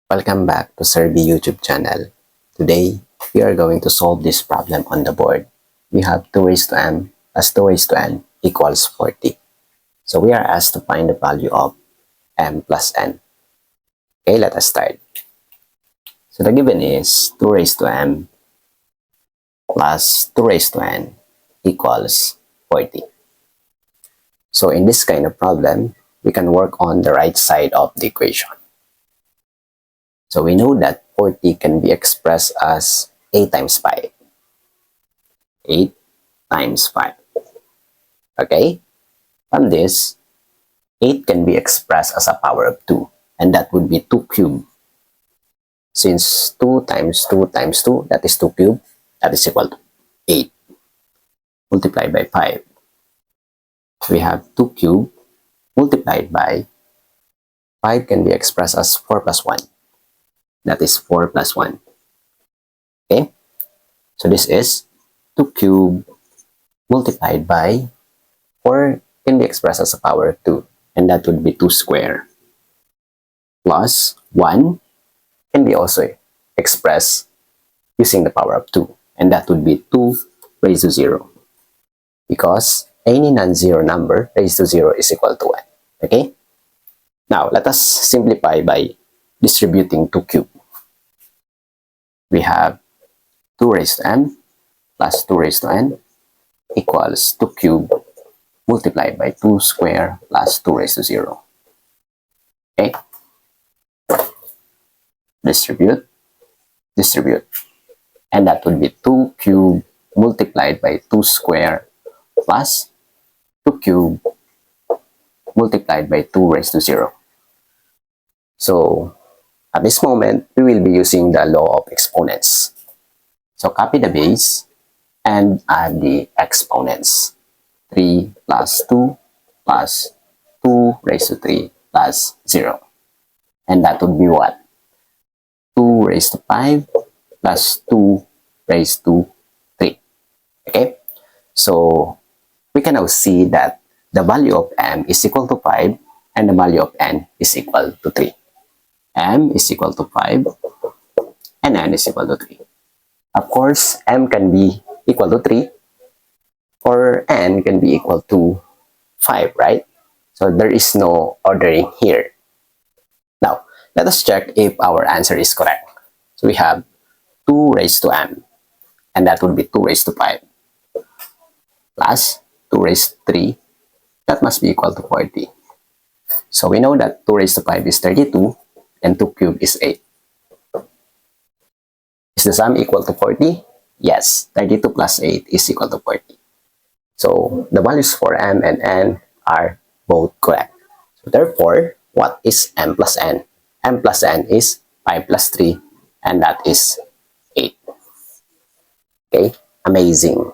Welcome back to Sir B YouTube channel. Today, we are going to solve this problem on the board. We have 2 raised to m as 2 raised to n equals 40. So we are asked to find the value of m plus n. Okay, let us start. So the given is 2 raised to m plus 2 raised to n equals 40. So in this kind of problem, we can work on the right side of the equation. So we know that 40 can be expressed as 8 times 5. 8 times 5. Okay? From this, 8 can be expressed as a power of 2. And that would be 2 cubed. Since 2 times 2 times 2, that is 2 cubed, that is equal to 8. Multiplied by 5. So we have 2 cubed multiplied by 5 can be expressed as 4 plus 1. That is 4 plus 1. Okay? So this is 2 cubed multiplied by 4 can be expressed as a power of 2. And that would be 2 square. Plus 1 can be also expressed using the power of 2. And that would be 2 raised to 0. Because any non-zero number raised to 0 is equal to 1. Okay? Now, let us simplify by distributing 2 cubed. We have 2 raised to m plus 2 raised to n equals 2 cubed multiplied by 2 square plus 2 raised to 0. Okay? Distribute. And that would be 2 cubed multiplied by 2 square plus 2 cubed multiplied by 2 raised to 0. So, at this moment, we will be using the law of exponents. So, copy the base and add the exponents. 3 plus 2 plus 2 raised to 3 plus 0. And that would be what? 2 raised to 5 plus 2 raised to 3. Okay? So, we can now see that the value of m is equal to 5 and the value of n is equal to 3. M is equal to 5 and n is equal to 3. Of course, m can be equal to 3 or n can be equal to 5, right? So there is no ordering here. Now, let us check if our answer is correct. So we have 2 raised to m, and that would be 2 raised to 5, plus 2 raised to 3, that must be equal to 40. So we know that 2 raised to 5 is 32, and 2 cubed is 8. Is the sum equal to 40? Yes, 32 plus 8 is equal to 40. So the values for m and n are both correct. So therefore, what is m plus n? M plus n is 5 plus 3, and that is 8. Okay, amazing.